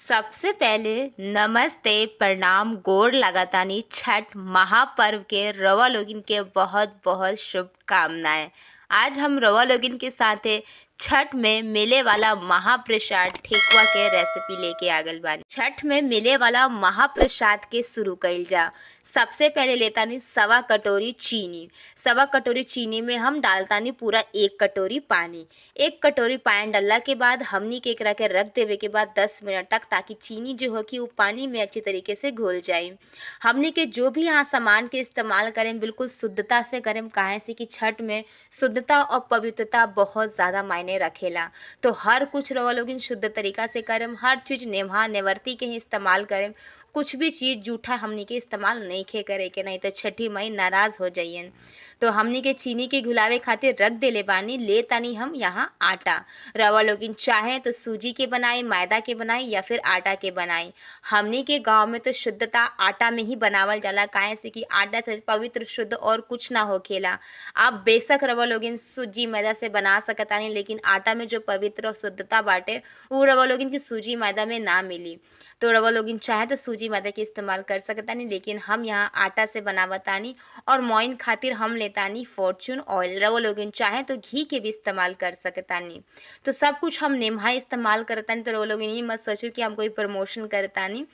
सबसे पहले नमस्ते प्रणाम गोड़ लगातानी छठ महापर्व के रवा लोगिन के बहुत बहुत शुभकामनाएं। आज हम रवा लोगिन के साथे छठ में मिले वाला महाप्रसाद ठेकुआ के रेसिपी लेके आ गइल बानी। छठ में मिले वाला महाप्रसाद के शुरू कइल जा। सबसे पहले लेतानी सवा कटोरी चीनी। सवा कटोरी चीनी में हम डालतानी पूरा 1 कटोरी पानी। 1 कटोरी पानी डालला के बाद हमनी के एकरा के रख देवे के बाद 10 मिनट तक, ताकि चीनी जो हो कि वो पानी में अच्छी तरीके से घुल जाए। हमनी के जो भी यहाँ सामान के इस्तेमाल करें बिल्कुल शुद्धता से करें, काहे से कि छठ में शुद्धता और पवित्रता बहुत ज़्यादा मायने रखेला। तो हर कुछ रवा लोगिन शुद्ध तरीका से करें, हर चीज़ नेमहा नेवर्ती के ही इस्तेमाल करें। कुछ भी चीज़ जूठा हमनी के इस्तेमाल नहीं खे करे के, नहीं तो छठी माई नाराज़ हो जाइयन। तो हमनी के चीनी के घुलावे खातिर रख देले बानी। ले तानी हम यहाँ आटा। रवा लोगिन चाहे तो सूजी के बनाई, मैदा के बनाई या फिर आटा के बनाई। हमनी के गांव में तो शुद्धता आटा में ही बनावल जाला, काहे से कि आटा से पवित्र शुद्ध और कुछ ना होखेला। आप बेशक रवा लोगिन सूजी मैदा से बना सकतानी, लेकिन आटा में जो पवित्र और शुद्धता बाटे वो रवा लोगिन की सूजी मैदा में ना मिली। तो रवा लोगिन चाहे तो सूजी मैदा के इस्तेमाल कर सकतानी, लेकिन हम यहाँ आटा से बनावतानी। और मोइन खातिर हम लेतानी फॉर्चून ऑयल। रवा लोगिन चाहे तो घी के भी इस्तेमाल कर सकतानी। तो सब कुछ हम नेमहा इस्तेमाल करतानी। तो रवा लोगिन ये मत सोचो कि हम कोई प्रमोशन करतानी।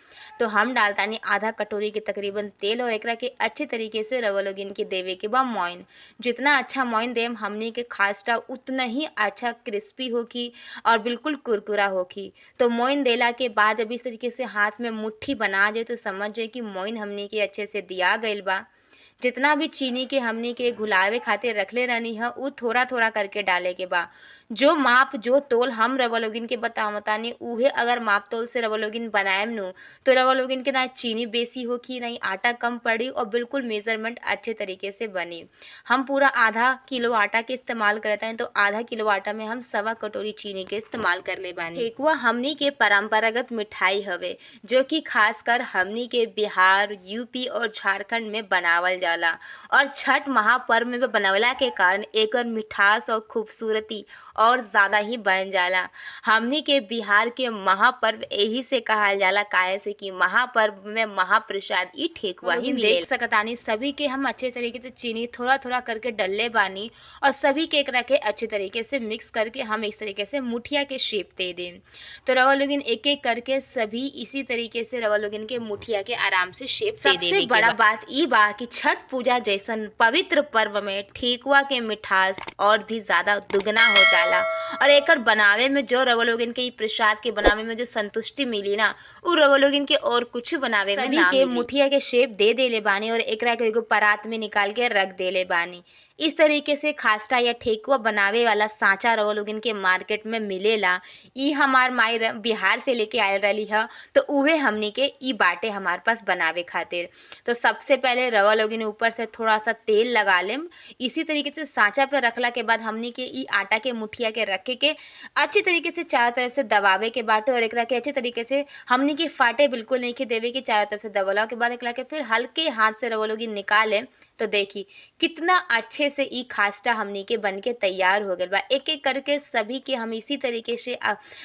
तो हम डालतानी आधा कटोरी के तकरीबन तेल, और एकरा के अच्छे तरीके से रवा लोगिन के देवे के बा मोइन। जितना अच्छा मोइन देम हमनी के खास्टा उतना ही अच्छा क्रिस्पी होखी और बिल्कुल कुरकुरा होखी। तो मोइन देला के बाद जब इस तरीके से हाथ में मुट्ठी बना जाए तो समझ जाए कि मोइन हमनी के अच्छे से दिया गइल बा। जितना भी चीनी के हमनी के घुलावे खातिर रखले रहनी है उ थोड़ा थोड़ा करके डाले के बा। जो माप जो तोल हम रवा लोगिन के बतावतानी उहे अगर माप तोल से रवा लोगिन बनाएम नु तो रवा लोगिन के ना चीनी बेसी होखी, नहीं आटा कम पड़ी, और बिल्कुल मेजरमेंट अच्छे तरीके से बनी। हम पूरा आधा किलो आटा के इस्तेमाल करता है, तो आधा किलो आटा में हम सवा कटोरी चीनी के इस्तेमाल कर ले बानी। ठेकुआ हमनी के परंपरागत मिठाई हवे, जो कि खासकर हमनी के बिहार, यूपी और झारखंड में बनावल जाला। और छठ महापर्व में बनवला के कारण एकर मिठास और खूबसूरती और ज़्यादा ही बन जाला। हमनी के बिहार के महापर्व यही से कहल जाला, काहे से कि महापर्व में महाप्रसाद ई ठेकुआ ही देख सकतानी। सभी के हम अच्छे तरीके से चीनी थोड़ा थोड़ा करके डलले बानी, और सभी के एकरा के अच्छे तरीके से मिक्स करके हम इस तरीके से मुठिया के शेप दे दें। तो रवा लोगिन एक एक करके सभी इसी तरीके से रवा लोगिन के मुठिया के आराम से शेप दे देवे। सबसे बड़ा बात ई बा कि छठ पूजा जैसन पवित्र पर्व में ठेकुआ के मिठास और भी ज़्यादा दुगना हो जाला। और एकर बनावे में जो रवा लोगिन के प्रसाद के बनावे में जो संतुष्टि मिली ना, उ रवा लोगिन के और कुछ बनावे में ना मिली। मुठिया के शेप दे देले बानी और एकरा के एगो परात में निकाल के रख देले बानी। इस तरीके से खास्टा या ठेकुआ बनावे वाला सांचा रवा लोगिन के मार्केट में मिलेला। ई हमार माई बिहार से लेके आयल रही है, तो उहे हमनी के ई बाटे हमारे पास बनावे खातिर। तो सबसे पहले रवा लोगिन ऊपर से थोड़ा सा तेल लगा लेम। इसी तरीके से सांचा पे रखला के बाद हमनी के ई आटा के मुठिया के रखे के अच्छी तरीके से चारों तरफ से दबावे के बाटे, और एकरा के अच्छे तरीके से हमनी के फाटे बिल्कुल नहीं के देवे के। चारों तरफ से दबला के बाद एकरा के फिर हल्के हाथ से रवा लोगिन निकाले। तो देखी कितना अच्छे से ई खास्टा हमनी के बन के तैयार हो गया बा। एक एक करके सभी के हम इसी तरीके से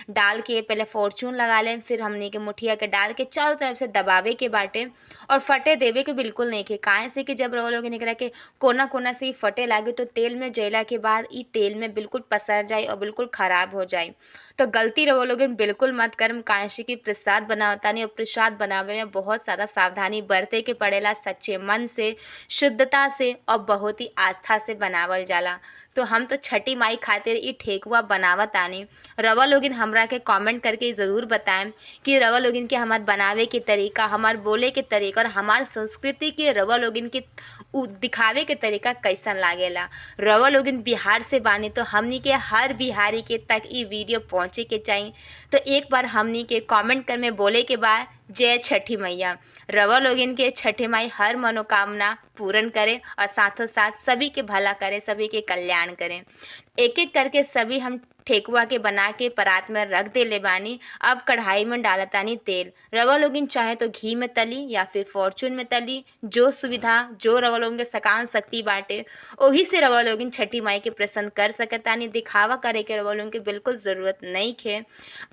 डाल के पहले फॉर्चून लगा लें, फिर हमनी के मुठिया के डाल के चारों तरफ से दबावे के बाटे, और फटे देवे के बिल्कुल नहीं के। काहे से कि जब रवा लोगिन एकरा के कोना कोना से ही फटे लागे तो तेल में जैला के बाद ई तेल में बिल्कुल पसर जाए और बिल्कुल खराब हो जाए। तो गलती रवा लोगिन बिल्कुल मत करम, काहे से कि प्रसाद बनावतानी, और प्रसाद बनावे में बहुत ज़्यादा सावधानी बरते के पड़ेला। सच्चे मन से, शुद्धता से और बहुत ही आस्था से बनावल जाला। तो हम तो छठी माई खातिर ई ठेकुआ बनावतानी। रवा लोगिन हमरा के कमेंट करके ज़रूर बताएं कि रवा लोगिन के हमार बनावे के तरीका, हमार बोले के तरीका और हमार संस्कृति के रवा लोगिन के दिखावे के तरीका कैसन लागेला। रवा लोगिन बिहार से बानी, तो हमनी के हर बिहारी के तक ई वीडियो पहुँचे के चाहिए। तो एक बार हमनी के कमेंट कर में बोले के बाद जय छठी मैया। रवा लोगिन के छठी माई हर मनोकामना पूर्ण करे और साथों साथ सभी के भला करे, सभी के कल्याण करें। एक एक करके सभी हम ठेकुआ के बना के परात में रख देले बानी। अब कढ़ाई में डालतानी तेल। रवा लोगिन चाहे तो घी में तली या फिर फॉर्चून में तली, जो सुविधा जो रवा लोगन के सकान शक्ति बाटे ओही से रवा लोगिन छठी माई के प्रसन्न कर सकतानी। दिखावा करे के रवा लोगन के बिल्कुल जरूरत नहीं खे।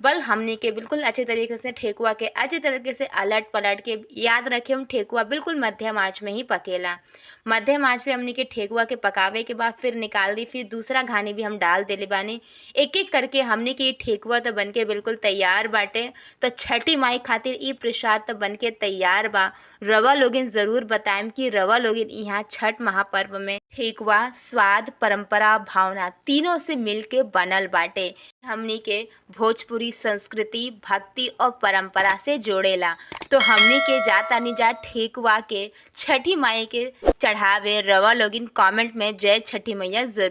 बल हमनी के बिल्कुल अच्छे तरीके से ठेकुआ के अच्छे तरीके से अलट पलट के, याद रखे हम ठेकुआ बिल्कुल मध्यम आंच में ही पकेला। मध्यम आंच पे हमनी के ठेकुआ के पकावे के बाद फिर निकाल दी, फिर दूसरा घानी भी हम डाल देले बानी। एक एक करके हमनी के ठेकुआ तो बनके बिल्कुल तैयार बाटे। तो छठी माई खातिर ई प्रसाद तो बनके तैयार बा। रवा लोगिन जरूर बताएम कि रवा लोगिन यहाँ छठ महापर्व में ठेकुआ स्वाद, परंपरा, भावना तीनों से मिलके बनल बाटे। हमनी के भोजपुरी संस्कृति, भक्ति और परंपरा से जोड़ेला। तो हमनी के जातानी जा ठेकुआ के छठी माई के चढ़ावे। रवा लोगिन कमेंट में जय छठी मैया जरूर